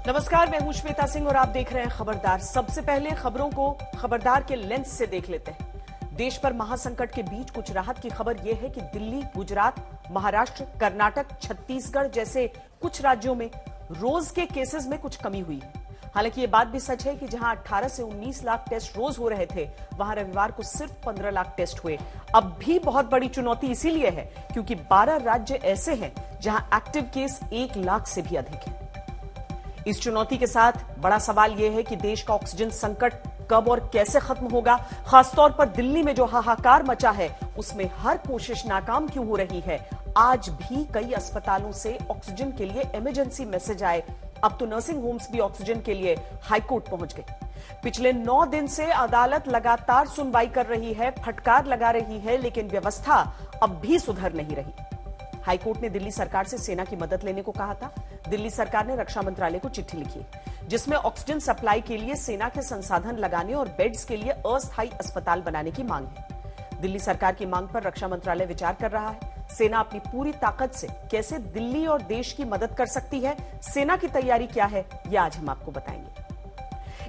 नमस्कार, मैं हूं श्वेता सिंह और आप देख रहे हैं खबरदार। सबसे पहले खबरों को खबरदार के लेंस से देख लेते हैं। देश पर महासंकट के बीच कुछ राहत की खबर यह है कि दिल्ली, गुजरात, महाराष्ट्र, कर्नाटक, छत्तीसगढ़ जैसे कुछ राज्यों में रोज के केसेस में कुछ कमी हुई है। हालांकि ये बात भी सच है कि जहां 18 से 19 लाख टेस्ट रोज हो रहे थे, वहां रविवार को सिर्फ 15 लाख टेस्ट हुए। अब भी बहुत बड़ी चुनौती इसीलिए है क्योंकि 12 राज्य ऐसे हैं जहां एक्टिव केस 1 लाख से भी अधिक है। इस चुनौती के साथ बड़ा सवाल यह है कि देश का ऑक्सीजन संकट कब और कैसे खत्म होगा। खासतौर पर दिल्ली में जो हाहाकार मचा है, उसमें हर कोशिश नाकाम क्यों हो रही है। आज भी कई अस्पतालों से ऑक्सीजन के लिए इमरजेंसी मैसेज आए। अब तो नर्सिंग होम्स भी ऑक्सीजन के लिए हाईकोर्ट पहुंच गए। पिछले 9 दिन से अदालत लगातार सुनवाई कर रही है, फटकार लगा रही है, लेकिन व्यवस्था अब भी सुधर नहीं रही। हाईकोर्ट ने दिल्ली सरकार से सेना की मदद लेने को कहा था। दिल्ली सरकार ने रक्षा मंत्रालय को चिट्ठी लिखी जिसमें ऑक्सीजन सप्लाई के लिए सेना के संसाधन लगाने और बेड्स के लिए अस्थायी अस्पताल बनाने की मांग है। दिल्ली सरकार की मांग पर रक्षा मंत्रालय विचार कर रहा है। सेना अपनी पूरी ताकत से कैसे दिल्ली और देश की मदद कर सकती है, सेना की तैयारी क्या है, यह आज हम आपको बताएंगे।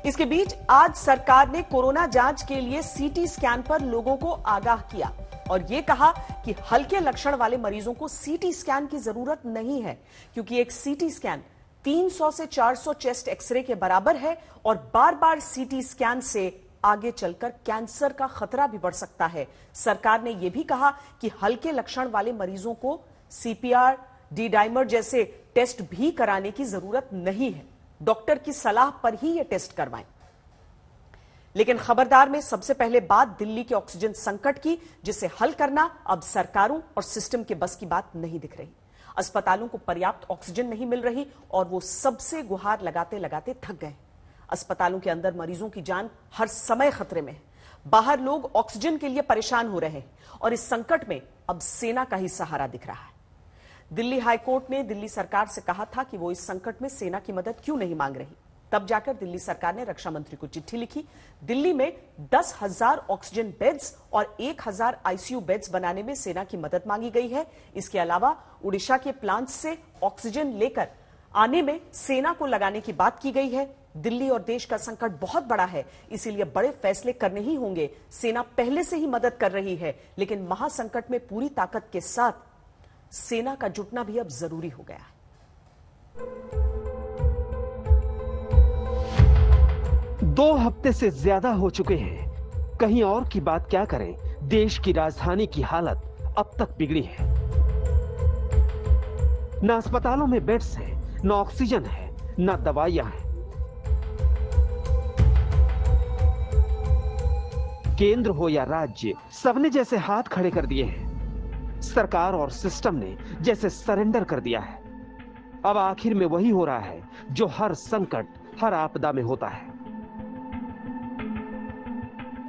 इसके बीच आज सरकार ने कोरोना जांच के लिए सीटी स्कैन पर लोगों को आगाह किया और यह कहा कि हल्के लक्षण वाले मरीजों को सीटी स्कैन की जरूरत नहीं है, क्योंकि एक सीटी स्कैन 300 से 400 चेस्ट एक्सरे के बराबर है और बार बार सीटी स्कैन से आगे चलकर कैंसर का खतरा भी बढ़ सकता है। सरकार ने यह भी कहा कि हल्के लक्षण वाले मरीजों को सीपीआर, डी डाइमर जैसे टेस्ट भी कराने की जरूरत नहीं है। डॉक्टर की सलाह पर ही यह टेस्ट करवाएं। लेकिन खबरदार में सबसे पहले बात दिल्ली के ऑक्सीजन संकट की, जिसे हल करना अब सरकारों और सिस्टम के बस की बात नहीं दिख रही। अस्पतालों को पर्याप्त ऑक्सीजन नहीं मिल रही और वो सबसे गुहार लगाते लगाते थक गए। अस्पतालों के अंदर मरीजों की जान हर समय खतरे में है। बाहर लोग ऑक्सीजन के लिए परेशान हो रहे हैं और इस संकट में अब सेना का ही सहारा दिख रहा है। दिल्ली हाईकोर्ट ने दिल्ली सरकार से कहा था कि वो इस संकट में सेना की मदद क्यों नहीं मांग रही। तब जाकर दिल्ली सरकार ने रक्षा मंत्री को चिट्ठी लिखी। दिल्ली में 10,000 ऑक्सीजन बेड्स और 1,000 आईसीयू बेड्स बनाने में सेना की मदद मांगी गई है। इसके अलावा उड़ीसा के प्लांट से ऑक्सीजन लेकर आने में सेना को लगाने की बात की गई है। दिल्ली और देश का संकट बहुत बड़ा है, इसीलिए बड़े फैसले करने ही होंगे। सेना पहले से ही मदद कर रही है, लेकिन महासंकट में पूरी ताकत के साथ सेना का जुटना भी अब जरूरी हो गया है। 2 हफ्ते से ज्यादा हो चुके हैं। कहीं और की बात क्या करें, देश की राजधानी की हालत अब तक बिगड़ी है। न अस्पतालों में बेड्स हैं, न ऑक्सीजन है, न दवाइयां हैं। केंद्र हो या राज्य, सबने जैसे हाथ खड़े कर दिए हैं। सरकार और सिस्टम ने जैसे सरेंडर कर दिया है। अब आखिर में वही हो रहा है जो हर संकट, हर आपदा में होता है।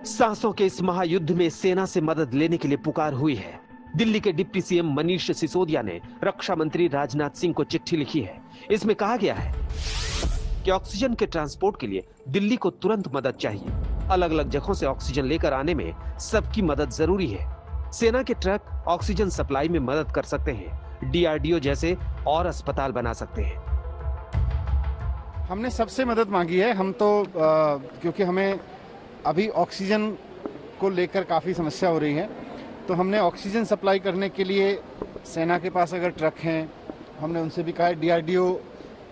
सांसों के इस महायुद्ध में सेना से मदद लेने के लिए पुकार हुई है। दिल्ली के डिप्टी सीएम मनीष सिसोदिया ने रक्षा मंत्री राजनाथ सिंह को चिट्ठी लिखी है। इसमें कहा गया है कि ऑक्सीजन के ट्रांसपोर्ट के लिए दिल्ली को तुरंत मदद चाहिए। अलग अलग जगहों से ऑक्सीजन लेकर आने में सबकी मदद जरूरी है। सेना के ट्रक ऑक्सीजन सप्लाई में मदद कर सकते हैं। डीआरडीओ जैसे और अस्पताल बना सकते हैं। हमने सबसे मदद मांगी है। हम तो क्योंकि हमें अभी ऑक्सीजन को लेकर काफ़ी समस्या हो रही है, तो हमने ऑक्सीजन सप्लाई करने के लिए सेना के पास अगर ट्रक हैं, हमने उनसे भी कहा है। डीआरडीओ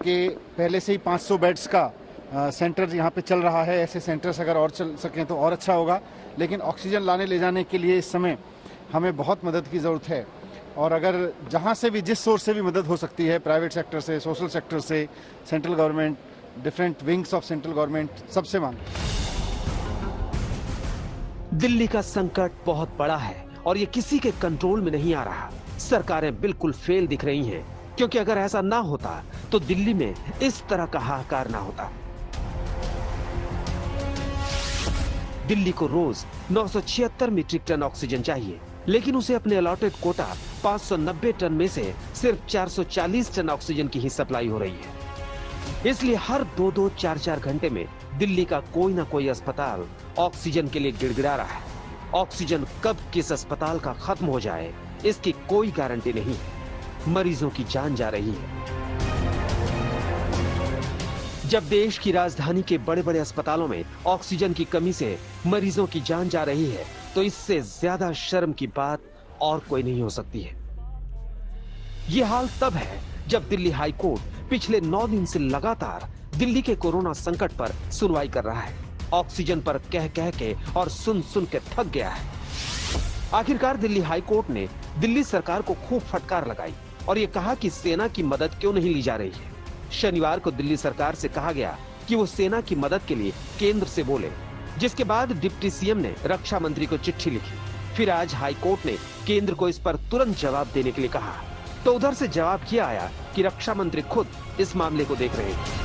के पहले से ही 500 बेड्स का सेंटर यहाँ पे चल रहा है। ऐसे सेंटर्स अगर और चल सकें तो और अच्छा होगा। लेकिन ऑक्सीजन लाने ले जाने के लिए इस समय हमें बहुत मदद की ज़रूरत है। और अगर जहाँ से भी, जिस सोर्स से भी मदद हो सकती है, प्राइवेट सेक्टर से, सोशल सेक्टर से, central government, different wings of central government, सबसे मांग। दिल्ली का संकट बहुत बड़ा है और ये किसी के कंट्रोल में नहीं आ रहा। सरकारें बिल्कुल फेल दिख रही हैं, क्योंकि अगर ऐसा ना होता तो दिल्ली में इस तरह का हाहाकार ना होता। दिल्ली को रोज 976 मीट्रिक टन ऑक्सीजन चाहिए, लेकिन उसे अपने अलॉटेड कोटा 590 टन में से सिर्फ 440 टन ऑक्सीजन की ही सप्लाई हो रही है। इसलिए हर 2-2, 4-4 घंटे में दिल्ली का कोई ना कोई अस्पताल ऑक्सीजन के लिए गिड़गिड़ा रहा है। ऑक्सीजन कब किस अस्पताल का खत्म हो जाए, इसकी कोई गारंटी नहीं है। मरीजों की जान जा रही है। जब देश की राजधानी के बड़े बड़े अस्पतालों में ऑक्सीजन की कमी से मरीजों की जान जा रही है, तो इससे ज्यादा शर्म की बात और कोई नहीं हो सकती है। ये हाल तब है जब दिल्ली हाई कोर्ट पिछले 9 दिन से लगातार दिल्ली के कोरोना संकट पर सुनवाई कर रहा है। ऑक्सीजन पर कह कह के और सुन सुन के थक गया है। आखिरकार दिल्ली हाई कोर्ट ने दिल्ली सरकार को खूब फटकार लगाई और ये कहा कि सेना की मदद क्यों नहीं ली जा रही है। शनिवार को दिल्ली सरकार से कहा गया कि वो सेना की मदद के लिए केंद्र से बोले, जिसके बाद डिप्टी सीएम ने रक्षा मंत्री को चिट्ठी लिखी। फिर आज हाई कोर्ट ने केंद्र को इस पर तुरंत जवाब देने के लिए कहा। तो उधर से जवाब किया आया कि रक्षा मंत्री खुद इस मामले को देख रहे हैं।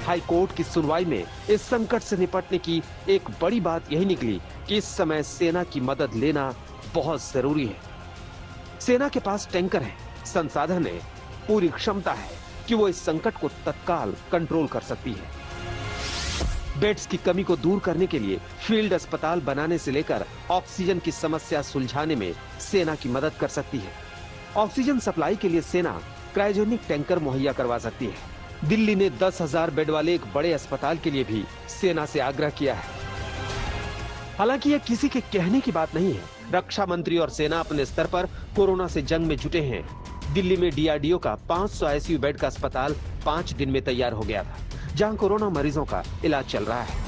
हाई कोर्ट की सुनवाई में इस संकट से निपटने की एक बड़ी बात यही निकली कि इस समय सेना की मदद लेना बहुत जरूरी है। सेना के पास टैंकर है, संसाधन है, पूरी क्षमता है कि वो इस संकट को तत्काल कंट्रोल कर सकती है। बेड्स की कमी को दूर करने के लिए फील्ड अस्पताल बनाने से लेकर ऑक्सीजन की समस्या सुलझाने में सेना की मदद कर सकती है। ऑक्सीजन सप्लाई के लिए सेना क्रायोजेनिक टैंकर मुहैया करवा सकती है। दिल्ली ने 10,000 बेड वाले एक बड़े अस्पताल के लिए भी सेना से आग्रह किया है। हालांकि यह किसी के कहने की बात नहीं है। रक्षा मंत्री और सेना अपने स्तर पर कोरोना से जंग में जुटे हैं। दिल्ली में डीआरडीओ का 500 आईसीयू बेड का अस्पताल 5 दिन में तैयार हो गया था, जहां कोरोना मरीजों का इलाज चल रहा है।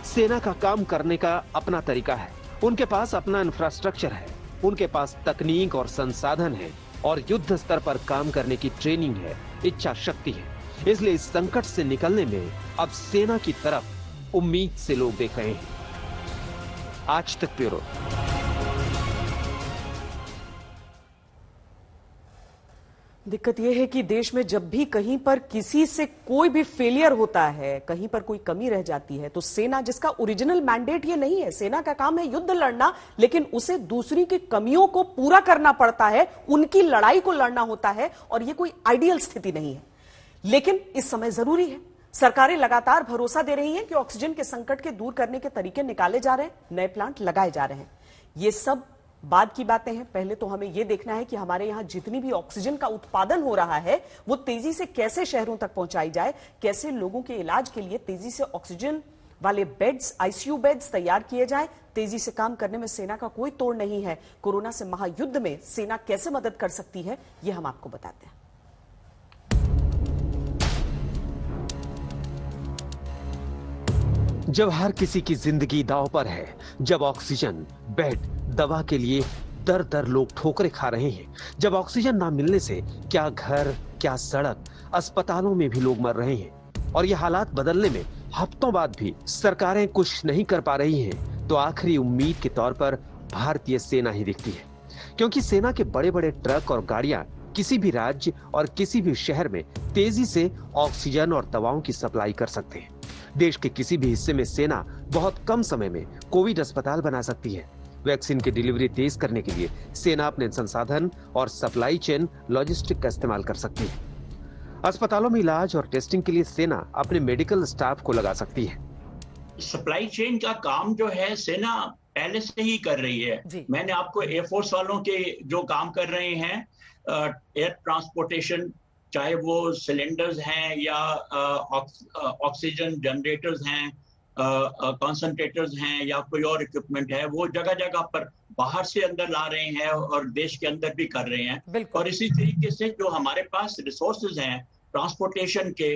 सेना का काम करने का अपना तरीका है, उनके पास अपना इंफ्रास्ट्रक्चर है, उनके पास तकनीक और संसाधन है और युद्ध स्तर पर काम करने की ट्रेनिंग है, इच्छा शक्ति है। इसलिए इस संकट से निकलने में अब सेना की तरफ उम्मीद से लोग देख रहे हैं। आज तक ब्यूरो। दिक्कत यह है कि देश में जब भी कहीं पर किसी से कोई भी फेलियर होता है, कहीं पर कोई कमी रह जाती है, तो सेना, जिसका ओरिजिनल मैंडेट ये नहीं है, सेना का काम है युद्ध लड़ना, लेकिन उसे दूसरी की कमियों को पूरा करना पड़ता है, उनकी लड़ाई को लड़ना होता है, और ये कोई आइडियल स्थिति नहीं है। लेकिन इस समय जरूरी है। सरकारें लगातार भरोसा दे रही हैं कि ऑक्सीजन के संकट के दूर करने के तरीके निकाले जा रहे हैं, नए प्लांट लगाए जा रहे हैं। ये सब बाद की बातें हैं। पहले तो हमें यह देखना है कि हमारे यहां जितनी भी ऑक्सीजन का उत्पादन हो रहा है वो तेजी से कैसे शहरों तक पहुंचाई जाए, कैसे लोगों के इलाज के लिए तेजी से ऑक्सीजन वाले बेड्स, आईसीयू बेड्स तैयार किए जाएं। तेजी से काम करने में सेना का कोई तोड़ नहीं है। कोरोना से महायुद्ध में सेना कैसे मदद कर सकती है, यह हम आपको बताते हैं। जब हर किसी की जिंदगी दांव पर है, जब ऑक्सीजन, बेड, दवा के लिए दर दर लोग ठोकरें खा रहे हैं, जब ऑक्सीजन ना मिलने से क्या घर, क्या सड़क, अस्पतालों में भी लोग मर रहे हैं, और ये हालात बदलने में हफ्तों बाद भी सरकारें कुछ नहीं कर पा रही हैं, तो आखिरी उम्मीद के तौर पर भारतीय सेना ही दिखती है। क्योंकि सेना के बड़े बड़े ट्रक और गाड़ियां किसी भी राज्य और किसी भी शहर में तेजी से ऑक्सीजन और दवाओं की सप्लाई कर सकते हैं। देश के किसी भी हिस्से में सेना बहुत कम समय में कोविड अस्पताल बना सकती है। वैक्सीन की डिलीवरी तेज करने के लिए सेना अपने संसाधन और सप्लाई चेन लॉजिस्टिक का इस्तेमाल कर सकती है। अस्पतालों में इलाज और टेस्टिंग के लिए सेना अपने मेडिकल स्टाफ को लगा सकती है। सप्लाई चेन का काम जो है सेना पहले से ही कर रही है। मैंने आपको एयरफोर्स वालों के जो काम कर रहे हैं, एयर ट्रांसपोर्टेशन, चाहे वो सिलेंडर्स हैं या ऑक्सीजन जनरेटर्स हैं, कॉन्सेंट्रेटर्स हैं या कोई और इक्विपमेंट है, वो जगह जगह पर बाहर से अंदर ला रहे हैं और देश के अंदर भी कर रहे हैं। और इसी तरीके से जो हमारे पास रिसोर्सेज हैं ट्रांसपोर्टेशन के,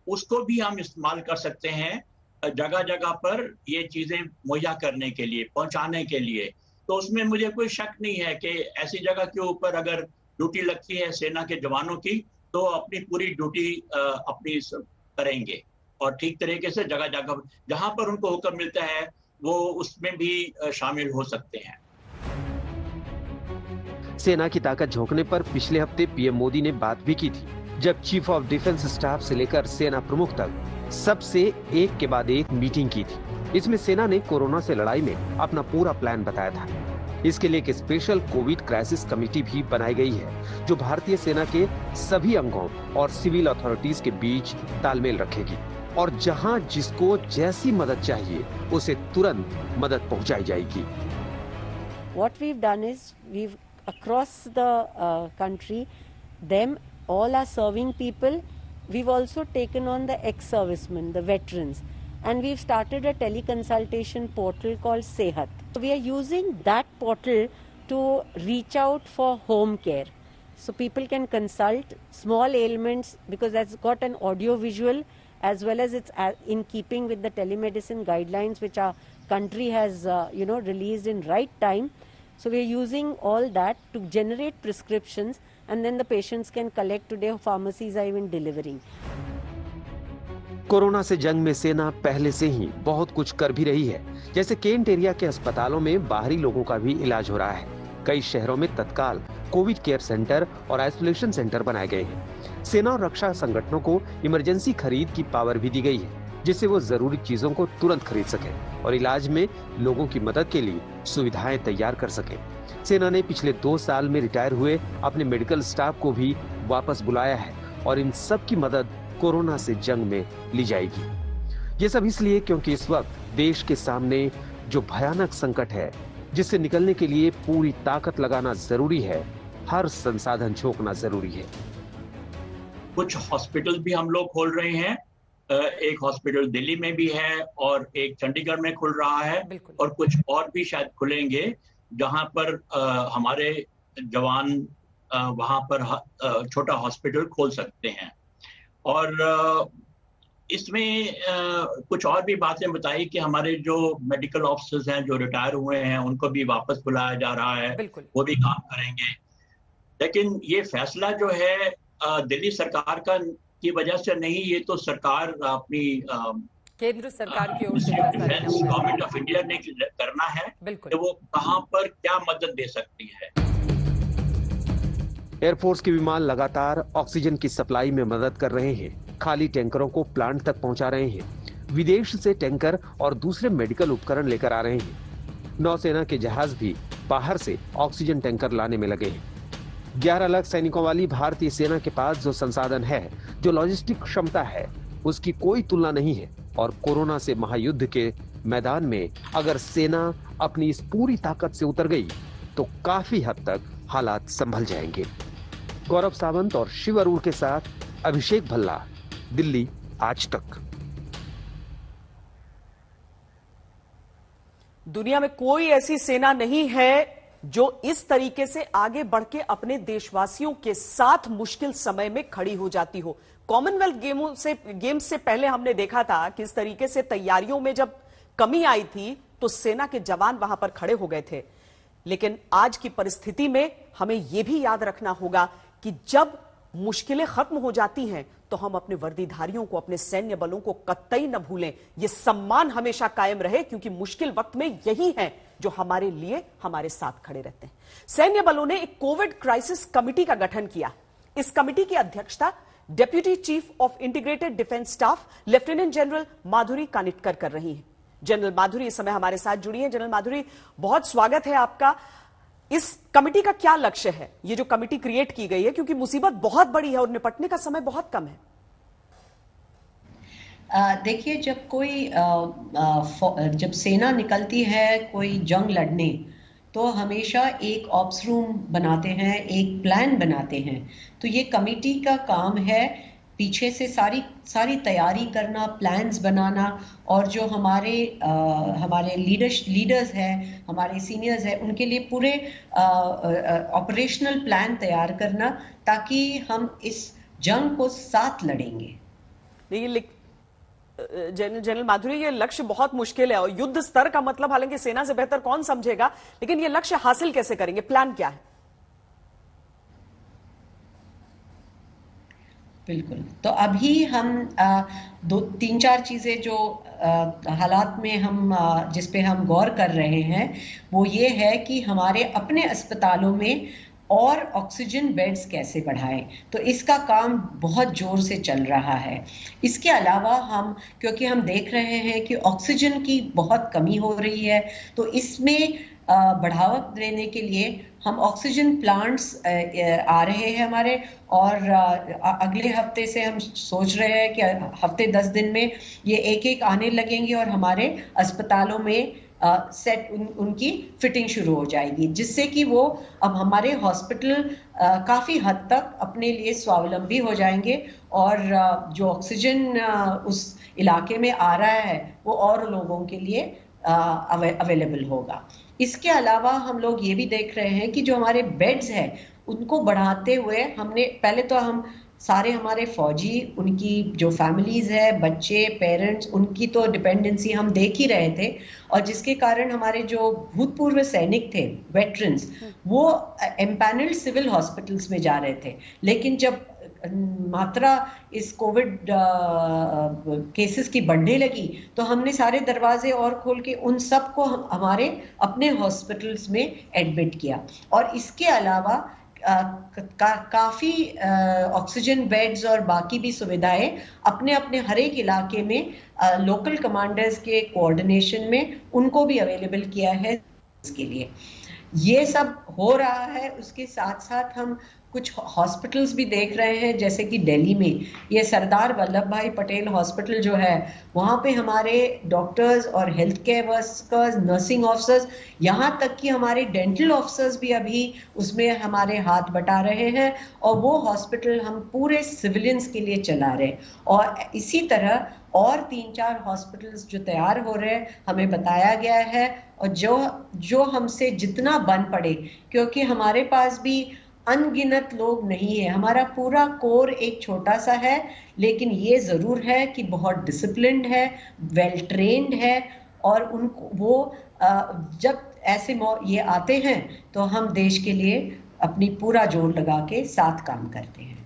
उसको भी हम इस्तेमाल कर सकते हैं जगह जगह पर ये चीजें मुहैया करने के लिए, पहुंचाने के लिए। तो उसमें मुझे कोई शक नहीं है कि ऐसी जगह के ऊपर अगर ड्यूटी लगती है सेना के जवानों की, तो अपनी पूरी ड्यूटी अपनी करेंगे और ठीक तरीके से जगह जगह जहां पर उनको हुक्म मिलता है वो उसमें भी शामिल हो सकते हैं। सेना की ताकत झोंकने पर पिछले हफ्ते पीएम मोदी ने बात भी की थी, जब चीफ ऑफ डिफेंस स्टाफ से लेकर सेना प्रमुख तक सबसे एक के बाद एक मीटिंग की थी। इसमें सेना ने कोरोना से लड़ाई में अपना पूरा प्लान बताया था। इसके लिए एक स्पेशल कोविड क्राइसिस कमेटी भी बनाई गई है, जो भारतीय सेना के सभी अंगों और सिविल अथॉरिटीज के बीच तालमेल रखेगी और जहां जिसको जैसी मदद चाहिए उसे तुरंत मदद पहुंचाई जाएगी। What we've done is we've across the country. Them all are serving people. We've also taken on the ex-servicemen, the veterans, and we've started a teleconsultation portal called Sehat. We are using that portal to reach out for home care. So people can consult small ailments because that's got an audio visual, as well as it's in keeping with the telemedicine guidelines which our country has released in right time. So we are using all that to generate prescriptions, and then the patients can collect. Today pharmacies are even delivering. Corona से जंग में सेना पहले से ही बहुत कुछ कर भी रही है। जैसे केंट एरिया के अस्पतालों में बाहरी लोगों का भी इलाज हो रहा है। कई शहरों में तत्काल कोविड केयर सेंटर और आइसोलेशन सेंटर बनाए गए हैं। सेना और रक्षा संगठनों को इमरजेंसी खरीद की पावर भी दी गई है, जिससे वो जरूरी चीजों को तुरंत खरीद सके और इलाज में लोगों की मदद के लिए सुविधाएं तैयार कर सके। सेना ने पिछले 2 साल में रिटायर हुए अपने मेडिकल स्टाफ को भी वापस बुलाया है और इन सब की मदद कोरोना से जंग में ली जाएगी। ये सब इसलिए क्योंकि इस वक्त देश के सामने जो भयानक संकट है, जिससे निकलने के लिए पूरी ताकत लगाना जरूरी है, हर संसाधन झोंकना जरूरी है। कुछ हॉस्पिटल भी हम लोग खोल रहे हैं। एक हॉस्पिटल दिल्ली में भी है और एक चंडीगढ़ में खुल रहा है और कुछ और भी शायद खुलेंगे, जहां पर हमारे जवान वहां पर छोटा हॉस्पिटल खोल सकते हैं। और इसमें कुछ और भी बातें बताई कि हमारे जो मेडिकल ऑफिसर्स हैं जो रिटायर हुए हैं उनको भी वापस बुलाया जा रहा है, वो भी काम करेंगे। लेकिन ये फैसला जो है दिल्ली सरकार की वजह से नहीं, ये तो सरकार अपनी केंद्र सरकार की ओर से गवर्नमेंट ऑफ इंडिया ने करना है कि वो कहां पर क्या मदद दे सकती है। एयरफोर्स के विमान लगातार ऑक्सीजन की सप्लाई में मदद कर रहे हैं, खाली टैंकरों को प्लांट तक पहुंचा रहे हैं। विदेश से टैंकर और दूसरे मेडिकल उपकरण लेकर आ रहे हैं। नौसेना के जहाज भी बाहर से ऑक्सीजन टैंकर लाने में लगे हैं। 11 लाख सैनिकों वाली भारतीय सेना के पास जो संसाधन है, जो लॉजिस्टिक क्षमता है, उसकी कोई तुलना नहीं है। और कोरोना से महायुद्ध के मैदान में अगर सेना अपनी इस पूरी ताकत से उतर गई तो काफी हद तक हालात संभल जाएंगे। गौरव सावंत और शिव अरूण के साथ अभिषेक भल्ला, दिल्ली आज तक। दुनिया में कोई ऐसी सेना नहीं है जो इस तरीके से आगे बढ़ के अपने देशवासियों के साथ मुश्किल समय में खड़ी हो जाती हो। कॉमनवेल्थ गेम्स से पहले हमने देखा था कि इस तरीके से तैयारियों में जब कमी आई थी तो सेना के जवान वहां पर खड़े हो गए थे। लेकिन आज की परिस्थिति में हमें यह भी याद रखना होगा कि जब मुश्किलें खत्म हो जाती हैं तो हम अपने वर्दीधारियों को, अपने सैन्य बलों को कतई न भूलें। यह सम्मान हमेशा कायम रहे, क्योंकि मुश्किल वक्त में यही है जो हमारे लिए हमारे साथ खड़े रहते हैं। सैन्य बलों ने एक कोविड क्राइसिस कमेटी का गठन किया। इस कमेटी की अध्यक्षता deputy chief of integrated defence staff lieutenant general Madhuri Kanitkar कर रही हैं। जनरल माधुरी इस समय हमारे साथ जुड़ी हैं। जनरल माधुरी, बहुत स्वागत है आपका। इस कमेटी का क्या लक्ष्य है? ये जो कमेटी क्रिएट की गई है, क्योंकि मुसीबत बहुत बड़ी है और निपटने का समय बहुत कम है। देखिए, जब सेना निकलती है कोई जंग लड़ने, तो हमेशा एक ऑप्स रूम बनाते हैं, एक प्लान बनाते हैं। तो ये कमेटी का काम है पीछे से सारी तैयारी करना, प्लान्स बनाना, और जो हमारे लीडर्स हैं, हमारे सीनियर्स हैं, उनके लिए पूरे ऑपरेशनल प्लान तैयार करना, ताकि हम इस जंग को साथ लड़ेंगे। जनरल माधुरी, ये लक्ष्य बहुत मुश्किल है और युद्ध स्तर का मतलब हालांकि सेना से बेहतर कौन समझेगा, लेकिन ये लक्ष्य हासिल कैसे करेंगे? प्लान क्या है? बिल्कुल। तो अभी हम 2-3-4 चीजें जो हालात में हम जिस पे हम गौर कर रहे हैं, वो ये है कि हमारे अपने अस्पतालों में और ऑक्सीजन बेड्स कैसे बढ़ाएं। तो इसका काम बहुत जोर से चल रहा है। इसके अलावा क्योंकि हम देख रहे हैं कि ऑक्सीजन की बहुत कमी हो रही है, तो इसमें बढ़ावा देने के लिए हम ऑक्सीजन प्लांट्स आ रहे हैं हमारे, और अगले हफ्ते से हम सोच रहे हैं कि हफ्ते 10 दिन में ये एक आने लगेंगे और हमारे अस्पतालों में उनकी फिटिंग शुरू हो जाएगी, जिससे कि वो अब हमारे हॉस्पिटल काफी हद तक अपने लिए स्वावलंबी हो जाएंगे और जो ऑक्सीजन उस इलाके में आ रहा है वो और लोगों के लिए अवेलेबल होगा। इसके अलावा हम लोग ये भी देख रहे हैं कि जो हमारे बेड्स हैं उनको बढ़ाते हुए हमने पहले तो हम सारे हमारे फौजी, उनकी जो फैमिलीज है, बच्चे, पेरेंट्स, उनकी तो डिपेंडेंसी हम देख ही रहे थे और जिसके कारण हमारे जो भूतपूर्व सैनिक थे, वेटरन्स, वो एम्पैनल्ड सिविल हॉस्पिटल्स में जा रहे थे। लेकिन जब मात्रा इस कोविड केसेस की बढ़ने लगी तो हमने सारे दरवाजे और खोल के उन सबको हमारे अपने हॉस्पिटल्स में एडमिट किया और इसके अलावा काफी ऑक्सीजन बेड्स और बाकी भी सुविधाएं अपने अपने हर एक इलाके में लोकल कमांडर्स के कोऑर्डिनेशन में उनको भी अवेलेबल किया है इसके लिए। ये सब हो रहा है। उसके साथ साथ हम कुछ हॉस्पिटल्स भी देख रहे हैं, जैसे कि दिल्ली में ये सरदार वल्लभ भाई पटेल हॉस्पिटल जो है, वहाँ पे हमारे डॉक्टर्स और health care workers, nursing officers, यहाँ तक कि हमारे डेंटल ऑफिसर्स भी अभी उसमें हमारे हाथ बटा रहे हैं और वो हॉस्पिटल हम पूरे सिविलियंस के लिए चला रहे हैं। और इसी तरह और 3-4 हॉस्पिटल्स जो तैयार हो रहे हैं हमें बताया गया है और जो हमसे जितना बन पड़े, क्योंकि हमारे पास भी अनगिनत लोग नहीं है, हमारा पूरा कोर एक छोटा सा है, लेकिन ये जरूर है कि बहुत डिसिप्लिन्ड है, वेल ट्रेन्ड है और उनको वो जब ऐसे ये आते हैं तो हम देश के लिए अपनी पूरा जोर लगा के साथ काम करते हैं।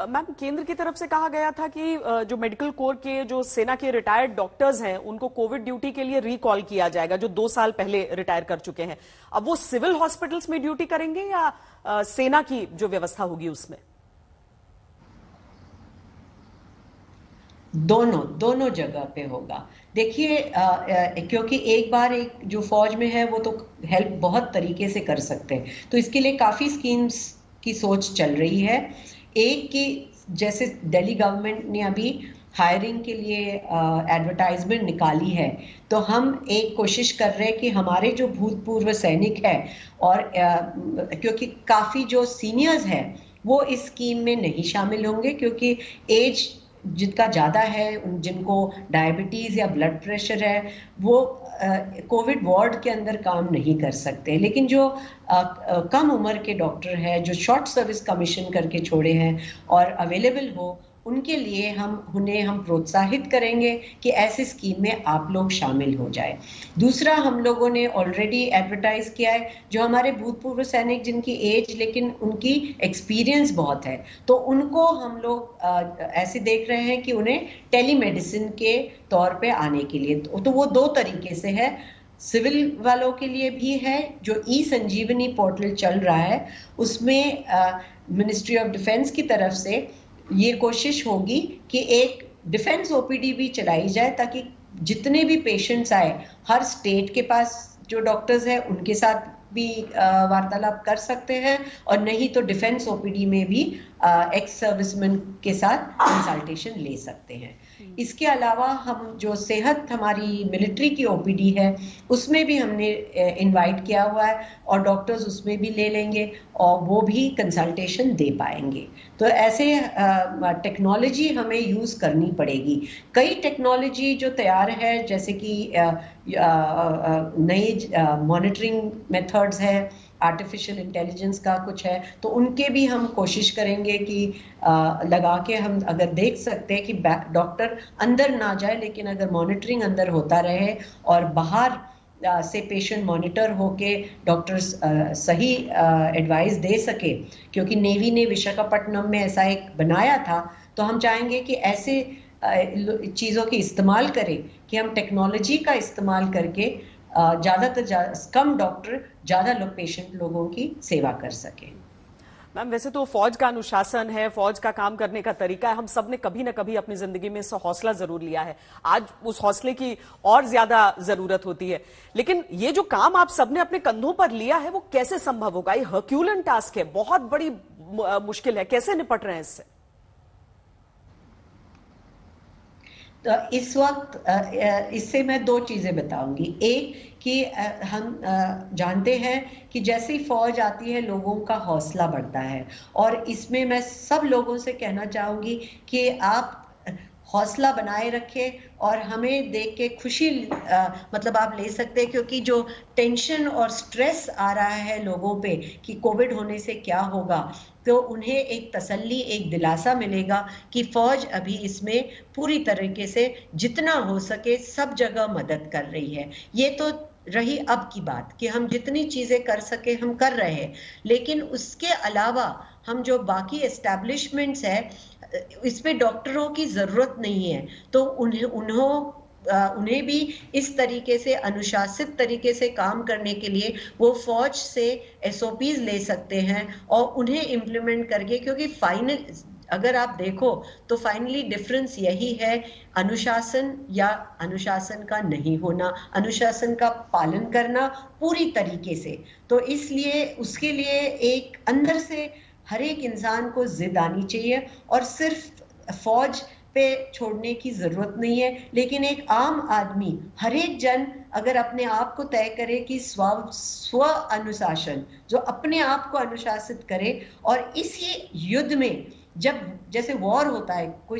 मैम, केंद्र की तरफ से कहा गया था कि जो मेडिकल कोर के जो सेना के रिटायर्ड डॉक्टर्स हैं उनको कोविड ड्यूटी के लिए रिकॉल किया जाएगा, जो 2 साल पहले रिटायर कर चुके हैं। अब वो सिविल हॉस्पिटल्स में ड्यूटी करेंगे या सेना की जो व्यवस्था होगी उसमें? दोनों जगह पे होगा। देखिए, क्योंकि एक बार एक जो फौज में है वो तो हेल्प बहुत तरीके से कर सकते हैं, तो इसके लिए काफी स्कीम्स की सोच चल रही है। एक की जैसे दिल्ली गवर्नमेंट ने अभी हायरिंग के लिए एडवर्टाइजमेंट निकाली है, तो हम एक कोशिश कर रहे हैं कि हमारे जो भूतपूर्व सैनिक है और क्योंकि काफ़ी जो सीनियर्स हैं वो इस स्कीम में नहीं शामिल होंगे, क्योंकि एज जिनका ज़्यादा है, जिनको डायबिटीज़ या ब्लड प्रेशर है, वो कोविड वार्ड के अंदर काम नहीं कर सकते। लेकिन जो कम उम्र के डॉक्टर हैं, जो शॉर्ट सर्विस कमीशन करके छोड़े हैं और अवेलेबल हो, उनके लिए उन्हें हम प्रोत्साहित करेंगे कि ऐसे स्कीम में आप लोग शामिल हो जाए। दूसरा, हम लोगों ने ऑलरेडी एडवर्टाइज किया है, जो हमारे भूतपूर्व सैनिक जिनकी एज लेकिन उनकी एक्सपीरियंस बहुत है, तो उनको हम लोग ऐसे देख रहे हैं कि उन्हें टेलीमेडिसिन के तौर पे आने के लिए, तो वो 2 तरीके से है। सिविल वालों के लिए भी है, जो ई-संजीवनी पोर्टल चल रहा है, उसमें मिनिस्ट्री ऑफ डिफेंस की तरफ से ये कोशिश होगी कि एक डिफेंस ओपीडी भी चलाई जाए, ताकि जितने भी पेशेंट्स आए, हर स्टेट के पास जो डॉक्टर्स हैं उनके साथ भी वार्तालाप कर सकते हैं, और नहीं तो डिफेंस ओपीडी में भी एक्स सर्विसमैन के साथ कंसल्टेशन ले सकते हैं। इसके अलावा हम जो सेहत हमारी मिलिट्री की ओपीडी है उसमें भी हमने इनवाइट किया हुआ है और डॉक्टर्स उसमें भी ले लेंगे और वो भी कंसल्टेशन दे पाएंगे। तो ऐसे टेक्नोलॉजी हमें यूज़ करनी पड़ेगी। कई टेक्नोलॉजी जो तैयार है, जैसे कि नई मॉनिटरिंग मेथड्स है, आर्टिफिशियल इंटेलिजेंस का कुछ है, तो उनके भी हम कोशिश करेंगे कि लगा के हम अगर देख सकते हैं कि डॉक्टर अंदर ना जाए, लेकिन अगर मॉनिटरिंग अंदर होता रहे और बाहर से पेशेंट मॉनिटर होके डॉक्टर्स सही एडवाइस दे सके, क्योंकि नेवी ने विशाखापट्टनम में ऐसा एक बनाया था, तो हम चाहेंगे कि ऐसे चीज़ों की इस्तेमाल करें कि हम टेक्नोलॉजी का इस्तेमाल करके ज़्यादातर कम डॉक्टर ज़्यादा लोग पेशेंट लोगों की सेवा कर सके। मैम, वैसे तो फौज का अनुशासन है, फौज का काम करने का तरीका है, हम सब ने कभी ना कभी अपनी जिंदगी में इससे हौसला जरूर लिया है। आज उस हौसले की और ज्यादा जरूरत होती है, लेकिन ये जो काम आप सबने अपने कंधों पर लिया है वो कैसे संभव होगा? ये हर्क्यूलन टास्क है, बहुत बड़ी मुश्किल है, कैसे निपट रहे हैं इससे? तो इस वक्त इससे मैं दो चीजें बताऊंगी। एक कि हम जानते हैं कि जैसे ही फौज आती है लोगों का हौसला बढ़ता है, और इसमें मैं सब लोगों से कहना चाहूंगी कि आप हौसला बनाए रखें और हमें देख के खुशी मतलब आप ले सकते हैं, क्योंकि जो टेंशन और स्ट्रेस आ रहा है लोगों पे कि कोविड होने से क्या होगा, तो उन्हें एक तसल्ली, एक दिलासा मिलेगा कि फौज अभी इसमें पूरी तरीके से जितना हो सके सब जगह मदद कर रही है। ये तो रही अब की बात कि हम जितनी चीजें कर सके हम कर रहे हैं, लेकिन उसके अलावा हम जो बाकी एस्टैब्लिशमेंट्स है इसमें डॉक्टरों की जरूरत नहीं है, तो उन्हें भी इस तरीके से अनुशासित तरीके से काम करने के लिए वो फौज से SOPs ले सकते हैं और उन्हें इम्प्लीमेंट करके, क्योंकि फाइनल अगर आप देखो तो फाइनली डिफरेंस यही है, अनुशासन या अनुशासन का नहीं होना, अनुशासन का पालन करना पूरी तरीके से। तो इसलिए उसके लिए एक अंदर से हर एक इंसान को जिद आनी चाहिए और सिर्फ फौज पे छोड़ने की जरूरत नहीं है, लेकिन एक आम आदमी, हर एक जन अगर अपने आप को तय करे कि स्व अनुशासन, जो अपने आप को अनुशासित करे, और इसी युद्ध में जब जैसे वॉर होता है, कोई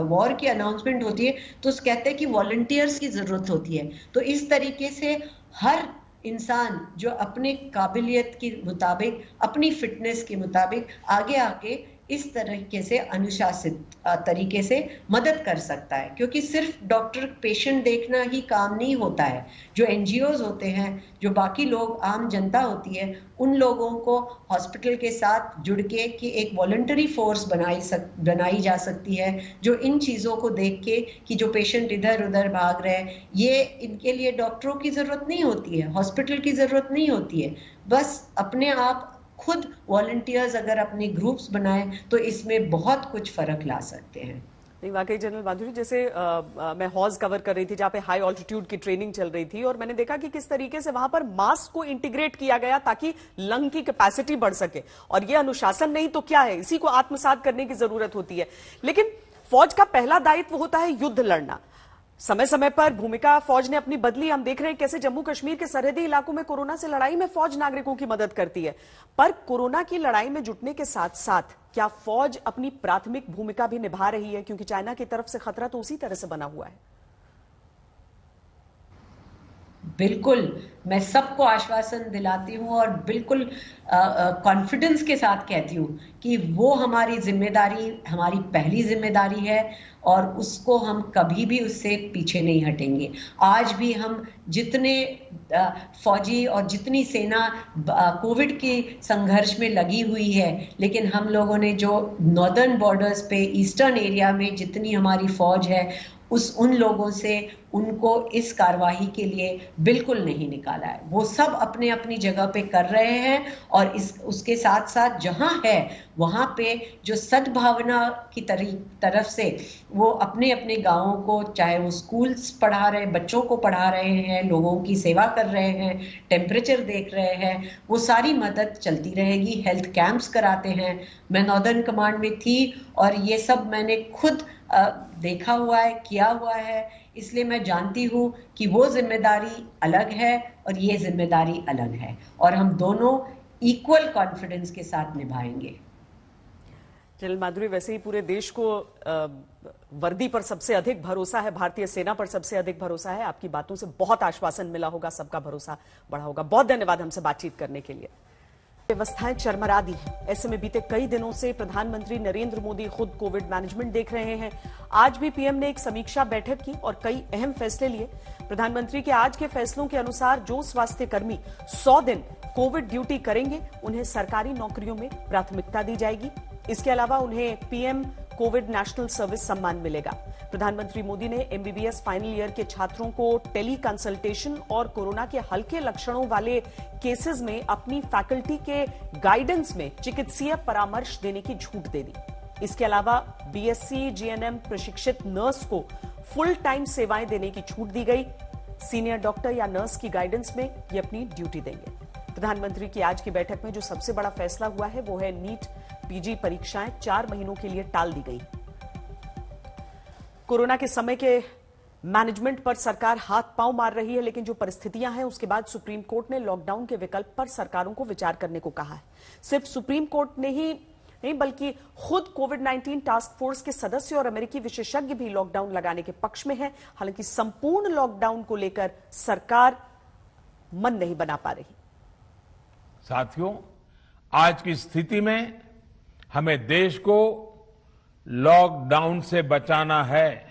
वॉर की अनाउंसमेंट होती है तो कहते हैं कि वॉलंटियर्स की जरूरत होती है, तो इस तरीके से हर इंसान जो अपने काबिलियत के मुताबिक, अपनी फिटनेस के मुताबिक आगे आके इस तरीके से अनुशासित तरीके से मदद कर सकता है, क्योंकि सिर्फ डॉक्टर पेशेंट देखना ही काम नहीं होता है। जो NGOs होते हैं, जो बाकी लोग, आम जनता होती है, उन लोगों को हॉस्पिटल के साथ जुड़ के कि एक वॉलंटरी फोर्स बनाई जा सकती है, जो इन चीज़ों को देख के कि जो पेशेंट इधर उधर भाग रहे हैं, ये इनके लिए डॉक्टरों की ज़रूरत नहीं होती है, हॉस्पिटल की ज़रूरत नहीं होती है, बस अपने आप खुद वॉलंटियर्स अगर अपने ग्रुप्स बनाएं तो इसमें बहुत कुछ फर्क ला सकते हैं। नहीं, वाकई जनरल माधुरी, जैसे मैं हॉज कवर कर रही थी जहाँ पे हाई ऑल्टीट्यूड की ट्रेनिंग चल रही थी, और मैंने देखा कि किस तरीके से वहां पर मास्क को इंटीग्रेट किया गया ताकि लंग की कैपेसिटी बढ़ सके, और ये अनुशासन नहीं तो क्या है, इसी को आत्मसात करने की जरूरत होती है। लेकिन फौज का पहला दायित्व होता है युद्ध लड़ना। समय समय पर भूमिका फौज ने अपनी बदली। हम देख रहे हैं कैसे जम्मू कश्मीर के सरहदी इलाकों में कोरोना से लड़ाई में फौज नागरिकों की मदद करती है, पर कोरोना की लड़ाई में जुटने के साथ साथ क्या फौज अपनी प्राथमिक भूमिका भी निभा रही है, क्योंकि चाइना की तरफ से खतरा तो उसी तरह से बना हुआ है। बिल्कुल, मैं सबको आश्वासन दिलाती हूँ और बिल्कुल कॉन्फिडेंस के साथ कहती हूँ कि वो हमारी जिम्मेदारी, हमारी पहली जिम्मेदारी है, और उसको हम कभी भी उससे पीछे नहीं हटेंगे। आज भी हम जितने फौजी और जितनी सेना कोविड के संघर्ष में लगी हुई है, लेकिन हम लोगों ने जो नॉर्दर्न बॉर्डर्स पे, ईस्टर्न एरिया में जितनी हमारी फौज है, उन लोगों से उनको इस कार्यवाही के लिए बिल्कुल नहीं निकाला है। वो सब अपने अपनी जगह पे कर रहे हैं, और उसके साथ साथ जहां है वहां पे जो सद्भावना की तरफ से वो अपने अपने गांवों को, चाहे वो स्कूल्स पढ़ा रहे, बच्चों को पढ़ा रहे हैं, लोगों की सेवा कर रहे हैं, टेम्परेचर देख रहे हैं, वो सारी मदद चलती रहेगी। हेल्थ कैंप्स कराते हैं। मैं नॉर्दर्न कमांड में थी और ये सब मैंने खुद देखा हुआ है, किया हुआ है, इसलिए मैं जानती हूँ कि वो जिम्मेदारी अलग है और ये जिम्मेदारी अलग है, और हम दोनों इक्वल कॉन्फिडेंस के साथ निभाएंगे। जनरल माधुरी, वैसे ही पूरे देश को वर्दी पर सबसे अधिक भरोसा है, भारतीय सेना पर सबसे अधिक भरोसा है। आपकी बातों से बहुत आश्वासन मिला होगा, सबका भरोसा बढ़ा होगा। बहुत धन्यवाद हमसे बातचीत करने के लिए। व्यवस्थाएं चरमरा दी हैं। ऐसे में बीते कई दिनों से प्रधानमंत्री नरेंद्र मोदी खुद कोविड मैनेजमेंट देख रहे हैं। आज भी पीएम ने एक समीक्षा बैठक की और कई अहम फैसले लिए। प्रधानमंत्री के आज के फैसलों के अनुसार जो स्वास्थ्य कर्मी 100 दिन कोविड ड्यूटी करेंगे, उन्हें सरकारी नौकरियों में प्राथमिकता दी जाएगी। इसके अलावा उन्हें पीएम कोविड नेशनल सर्विस सम्मान मिलेगा। प्रधानमंत्री मोदी ने एमबीबीएस फाइनल ईयर के छात्रों को टेली कंसल्टेशन और कोरोना के हल्के लक्षणों वाले केसेस में अपनी फैकल्टी के गाइडेंस में चिकित्सीय परामर्श देने की छूट दे दी। इसके अलावा बीएससी जीएनएम प्रशिक्षित नर्स को फुल टाइम सेवाएं देने की छूट दी गई। सीनियर डॉक्टर या नर्स की गाइडेंस में ये अपनी ड्यूटी देंगे। प्रधानमंत्री की आज की बैठक में जो सबसे बड़ा फैसला हुआ है वो है नीट पीजी परीक्षाएं 4 महीनों के लिए टाल दी गई। कोरोना के समय के मैनेजमेंट पर सरकार हाथ पांव मार रही है, लेकिन जो परिस्थितियां हैं उसके बाद सुप्रीम कोर्ट ने लॉकडाउन के विकल्प पर सरकारों को विचार करने को कहा है। सिर्फ सुप्रीम कोर्ट ने ही नहीं बल्कि खुद कोविड-19 टास्क फोर्स के सदस्य और अमेरिकी विशेषज्ञ भी लॉकडाउन लगाने के पक्ष में हैं। हालांकि संपूर्ण लॉकडाउन को लेकर सरकार मन नहीं बना पा रही। साथियों, आज की स्थिति में हमें देश को लॉकडाउन से बचाना है।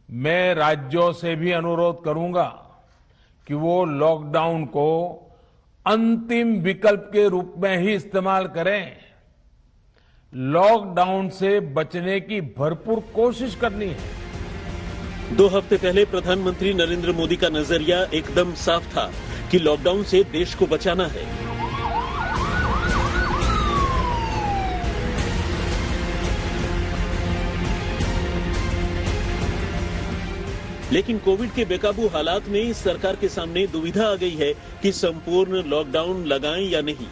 मैं राज्यों से भी अनुरोध करूंगा कि वो लॉकडाउन को अंतिम विकल्प के रूप में ही इस्तेमाल करें। लॉकडाउन से बचने की भरपूर कोशिश करनी है। 2 हफ्ते पहले प्रधानमंत्री नरेंद्र मोदी का नजरिया एकदम साफ था कि लॉकडाउन से देश को बचाना है। लेकिन कोविड के बेकाबू हालात में सरकार के सामने दुविधा आ गई है कि संपूर्ण लॉकडाउन लगाएं या नहीं।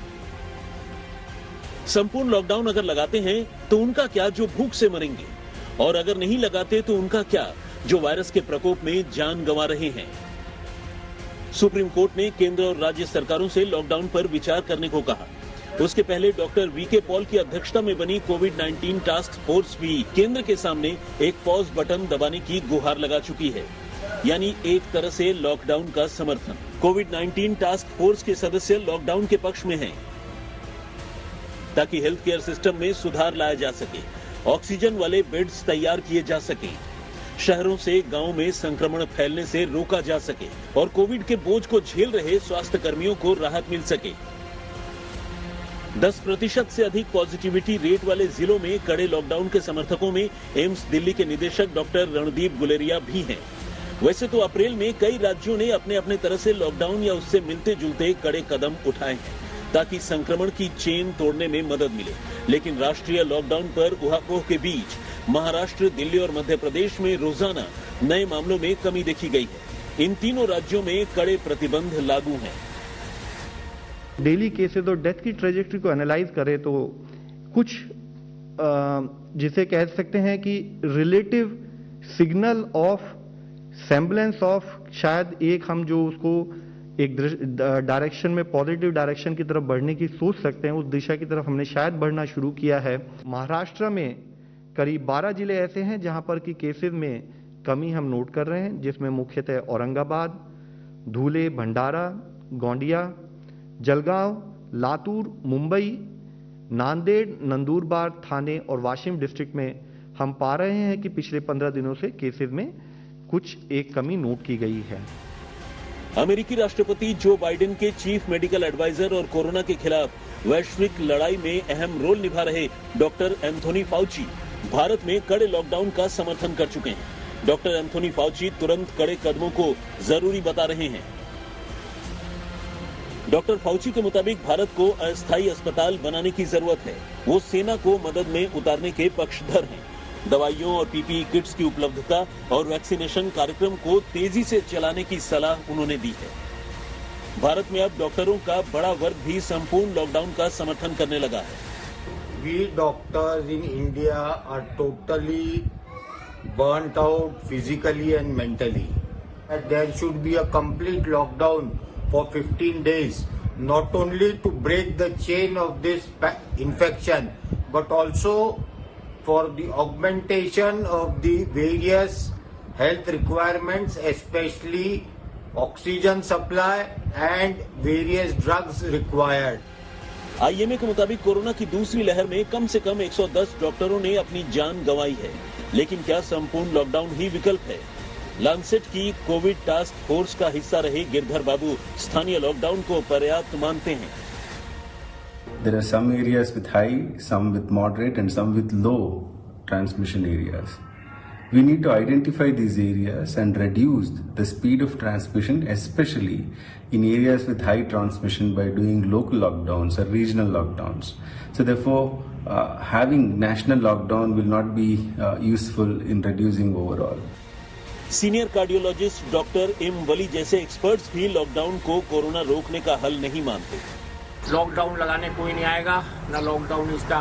संपूर्ण लॉकडाउन अगर लगाते हैं तो उनका क्या जो भूख से मरेंगे, और अगर नहीं लगाते तो उनका क्या जो वायरस के प्रकोप में जान गंवा रहे हैं। सुप्रीम कोर्ट ने केंद्र और राज्य सरकारों से लॉकडाउन पर विचार करने को कहा। उसके पहले डॉक्टर वीके पॉल की अध्यक्षता में बनी कोविड-19 टास्क फोर्स भी केंद्र के सामने एक पॉज बटन दबाने की गुहार लगा चुकी है, यानी एक तरह से लॉकडाउन का समर्थन। कोविड-19 टास्क फोर्स के सदस्य लॉकडाउन के पक्ष में हैं, ताकि हेल्थ केयर सिस्टम में सुधार लाया जा सके, ऑक्सीजन वाले बेड्स तैयार किए जा सके, शहरों से गांव में संक्रमण फैलने से रोका जा सके और कोविड के बोझ को झेल रहे स्वास्थ्य कर्मियों को राहत मिल सके। 10% से अधिक पॉजिटिविटी रेट वाले जिलों में कड़े लॉकडाउन के समर्थकों में एम्स दिल्ली के निदेशक डॉक्टर रणदीप गुलेरिया भी हैं। वैसे तो अप्रैल में कई राज्यों ने अपने अपने तरह से लॉकडाउन या उससे मिलते जुलते कड़े कदम उठाए हैं ताकि संक्रमण की चेन तोड़ने में मदद मिले, लेकिन राष्ट्रीय लॉकडाउन पर उहापोह के बीच महाराष्ट्र, दिल्ली और मध्य प्रदेश में रोजाना नए मामलों में कमी देखी गई है। इन तीनों राज्यों में कड़े प्रतिबंध लागू हैं। डेली केसेस और डेथ की ट्रेजेक्टरी को एनालाइज करें तो कुछ जिसे कह सकते हैं कि relative signal of semblance of, शायद एक हम जो उसको एक डायरेक्शन में पॉजिटिव डायरेक्शन की तरफ बढ़ने की सोच सकते हैं, उस दिशा की तरफ हमने शायद बढ़ना शुरू किया है। महाराष्ट्र में करीब 12 जिले ऐसे हैं जहां पर कि केसेस में कमी हम नोट कर रहे हैं, जिसमें मुख्यतः औरंगाबाद, धुले, भंडारा, गोंडिया, जलगांव, लातूर, मुंबई, नांदेड़, नंदुरबार, थाने और वाशिम डिस्ट्रिक्ट में हम पा रहे हैं कि पिछले 15 दिनों से केसेस में कुछ एक कमी नोट की गई है। अमेरिकी राष्ट्रपति जो बाइडेन के चीफ मेडिकल एडवाइजर और कोरोना के खिलाफ वैश्विक लड़ाई में अहम रोल निभा रहे डॉक्टर एंथोनी फाउची भारत में कड़े लॉकडाउन का समर्थन कर चुके हैं। डॉक्टर एंथोनी फाउची तुरंत कड़े कदमों को जरूरी बता रहे हैं। डॉक्टर फाउची के मुताबिक भारत को अस्थायी अस्पताल बनाने की जरूरत है। वो सेना को मदद में उतारने के पक्षधर हैं। दवाइयों और पीपीई किट्स की उपलब्धता और वैक्सीनेशन कार्यक्रम को तेजी से चलाने की सलाह उन्होंने दी है। भारत में अब डॉक्टरों का बड़ा वर्ग भी संपूर्ण लॉकडाउन का समर्थन करने लगा है। We doctors in India are totally burnt out physically and mentally. There should be a complete lockdown for 15 days, not only to break the chain of this infection, but also for the augmentation of the various health requirements, especially oxygen supply and various drugs required. IMA के मुताबिक corona की दूसरी लहर में कम से कम 110 डॉक्टरों ने अपनी जान गंवाई है, लेकिन क्या संपूर्ण लॉकडाउन ही विकल्प है? लांसेट की कोविड टास्क फोर्स का हिस्सा रहे गिरधर बाबू स्थानीय लॉकडाउन को पर्याप्त मानते हैं। There are some areas with high, some with moderate and some with low transmission areas. We need to identify these areas and reduce the speed of transmission, especially in areas with high transmission, by doing local lockdowns or regional lockdowns. So therefore, having national lockdown will not be useful in reducing overall. Senior cardiologist doctor M Wali जैसे experts भी lockdown को corona रोकने का हल नहीं मानते। Lockdown लगाने कोई नहीं आएगा, ना लॉकडाउन इसका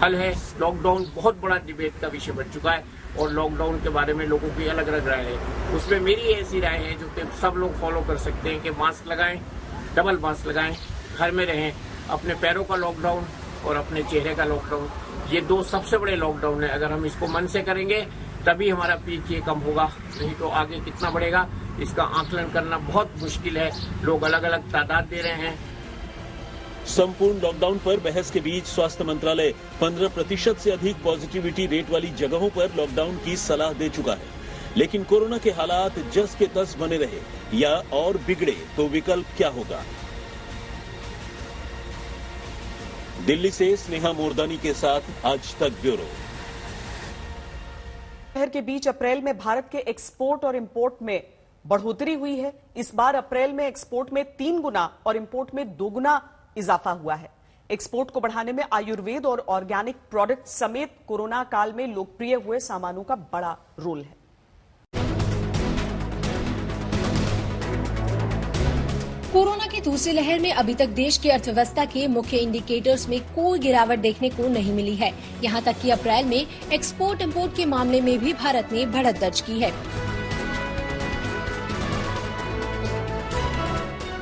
हल है। लॉकडाउन बहुत बड़ा डिबेट का विषय बन चुका है। और लॉकडाउन के बारे में लोगों की अलग अलग राय है। उसमें मेरी ऐसी राय है जो कि सब लोग फॉलो कर सकते हैं कि मास्क लगाएं, डबल मास्क लगाएं, घर में रहें, अपने पैरों का लॉकडाउन और अपने चेहरे का लॉकडाउन, ये 2 सबसे बड़े लॉकडाउन है। अगर हम इसको मन से करेंगे तभी हमारा पीक ये कम होगा, नहीं तो आगे कितना बढ़ेगा इसका आकलन करना बहुत मुश्किल है। लोग अलग अलग तादाद दे रहे हैं। संपूर्ण लॉकडाउन पर बहस के बीच स्वास्थ्य मंत्रालय 15% से अधिक पॉजिटिविटी रेट वाली जगहों पर लॉकडाउन की सलाह दे चुका है। लेकिन कोरोना के हालात जस के तस बने रहे या और बिगड़े तो विकल्प क्या होगा? दिल्ली से स्नेहा मोरदानी के साथ आज तक ब्यूरो। शहर के बीच अप्रैल में भारत के एक्सपोर्ट और इंपोर्ट में बढ़ोतरी हुई है। इस बार अप्रैल में एक्सपोर्ट में 3 गुना और इंपोर्ट में 2 गुना इजाफा हुआ है। एक्सपोर्ट को बढ़ाने में आयुर्वेद और ऑर्गेनिक प्रोडक्ट समेत कोरोना काल में लोकप्रिय हुए सामानों का बड़ा रोल है। कोरोना की दूसरी लहर में अभी तक देश की अर्थव्यवस्था के मुख्य इंडिकेटर्स में कोई गिरावट देखने को नहीं मिली है। यहां तक कि अप्रैल में एक्सपोर्ट इंपोर्ट के मामले में भी भारत ने बढ़त दर्ज की है।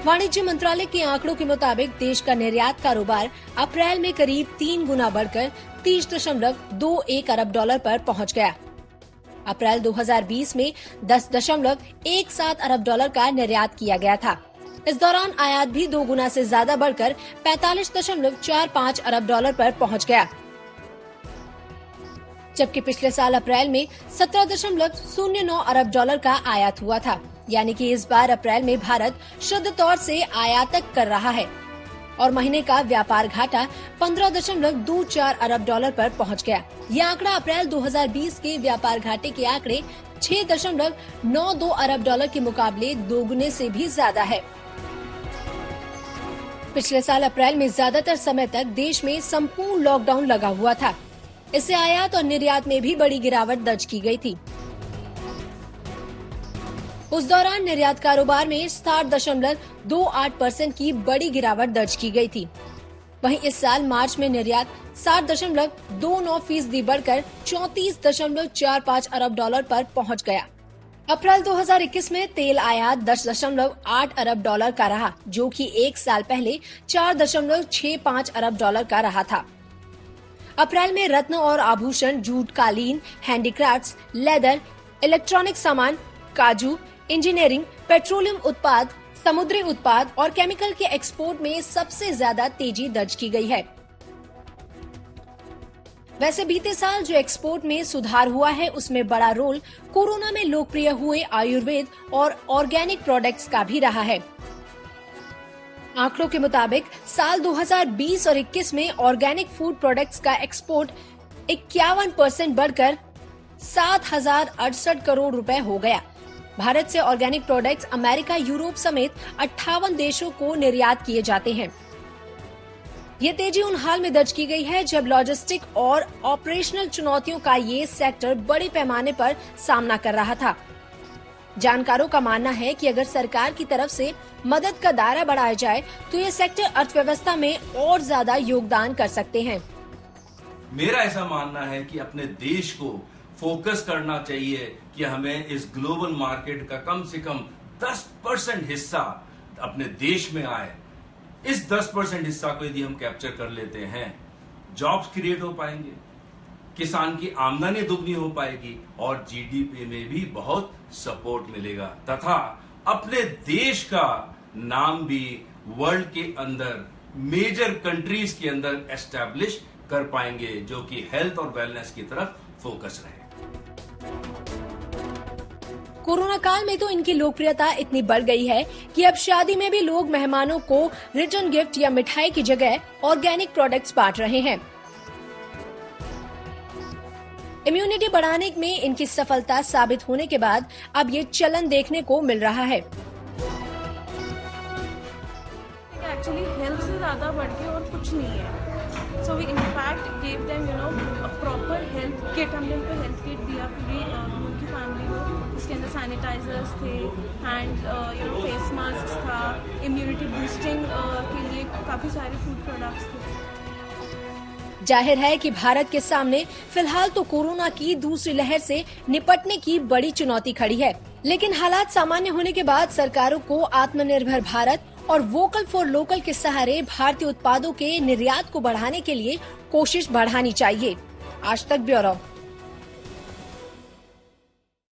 वाणिज्य मंत्रालय के आंकड़ों के मुताबिक देश का निर्यात कारोबार अप्रैल में करीब 3 गुना बढ़कर 30.21 अरब डॉलर पर पहुंच गया। अप्रैल 2020 में 10.17 अरब डॉलर का निर्यात किया गया था। इस दौरान आयात भी 2 गुना से ज्यादा बढ़कर 45.45 अरब डॉलर पर पहुंच गया, जबकि पिछले साल अप्रैल में 17.09 अरब डॉलर का आयात हुआ था। यानी कि इस बार अप्रैल में भारत शुद्ध तौर से आयातक कर रहा है और महीने का व्यापार घाटा 15.24 अरब डॉलर पर पहुंच गया। यह आंकड़ा अप्रैल 2020 के व्यापार घाटे के आंकड़े 6.92 अरब डॉलर के मुकाबले 2 गुने से भी ज्यादा है। पिछले साल अप्रैल में ज्यादातर समय तक देश में संपूर्ण लॉकडाउन लगा हुआ था। इससे आयात और निर्यात में भी बड़ी गिरावट दर्ज की गई थी। उस दौरान निर्यात कारोबार में 60.28% की बड़ी गिरावट दर्ज की गई थी। वहीं इस साल मार्च में निर्यात 60.29% बढ़कर 34.45 अरब डॉलर पर पहुंच गया। अप्रैल 2021 में तेल आयात 10.8 अरब डॉलर का रहा, जो कि 1 साल पहले 4.65 अरब डॉलर का रहा था। अप्रैल में रत्न और आभूषण, जूट, कालीन, हैंडीक्राफ्ट्स, लेदर, इलेक्ट्रॉनिक सामान, काजू, इंजीनियरिंग, पेट्रोलियम उत्पाद, समुद्री उत्पाद और केमिकल के एक्सपोर्ट में सबसे ज्यादा तेजी दर्ज की गई है। वैसे बीते साल जो एक्सपोर्ट में सुधार हुआ है उसमें बड़ा रोल कोरोना में लोकप्रिय हुए आयुर्वेद और ऑर्गेनिक प्रोडक्ट्स का भी रहा है। आंकड़ों के मुताबिक साल 2020 और 21 में ऑर्गेनिक फूड प्रोडक्ट्स का एक्सपोर्ट 51% बढ़कर 7,068 करोड़ रुपए हो गया। भारत से ऑर्गेनिक प्रोडक्ट्स अमेरिका, यूरोप समेत 58 देशों को निर्यात किए जाते हैं। ये तेजी उन हाल में दर्ज की गई है जब लॉजिस्टिक और ऑपरेशनल चुनौतियों का ये सेक्टर बड़े पैमाने पर सामना कर रहा था। जानकारों का मानना है कि अगर सरकार की तरफ से मदद का दायरा बढ़ाया जाए तो ये सेक्टर अर्थव्यवस्था में और ज्यादा योगदान कर सकते हैं। मेरा ऐसा मानना है कि अपने देश को फोकस करना चाहिए कि हमें इस ग्लोबल मार्केट का कम से कम 10% हिस्सा अपने देश में आए। इस 10% हिस्सा को यदि हम कैप्चर कर लेते हैं, जॉब्स क्रिएट हो पाएंगे, किसान की आमदनी दुगनी हो पाएगी और जीडीपी में भी बहुत सपोर्ट मिलेगा तथा अपने देश का नाम भी वर्ल्ड के अंदर मेजर कंट्रीज के अंदर एस्टैब्लिश कर पाएंगे, जो कि हेल्थ और वेलनेस की तरफ फोकस रहे। कोरोना काल में तो इनकी लोकप्रियता इतनी बढ़ गई है कि अब शादी में भी लोग मेहमानों को रिटर्न गिफ्ट या मिठाई की जगह ऑर्गेनिक प्रोडक्ट्स बांट रहे हैं। इम्यूनिटी बढ़ाने में इनकी सफलता साबित होने के बाद अब ये चलन देखने को मिल रहा है। एक्चुअली हेल्थ से ज्यादा बढ़ के और कुछ नहीं है। So we in fact gave them a proper health kit, हमने उनको health kit दिया पूरी उनकी फैमिली को, जिसके अंदर सैनिटाइजर्स थे, हैंड फेस मास्क था, इम्यूनिटी बूस्टिंग के लिए काफ़ी सारे फूड प्रोडक्ट्स थे। जाहिर है कि भारत के सामने फिलहाल तो कोरोना की दूसरी लहर से निपटने की बड़ी चुनौती खड़ी है, लेकिन हालात सामान्य होने के बाद सरकारों को आत्मनिर्भर भारत और वोकल फॉर लोकल के सहारे भारतीय उत्पादों के निर्यात को बढ़ाने के लिए कोशिश बढ़ानी चाहिए। आज तक ब्यूरो।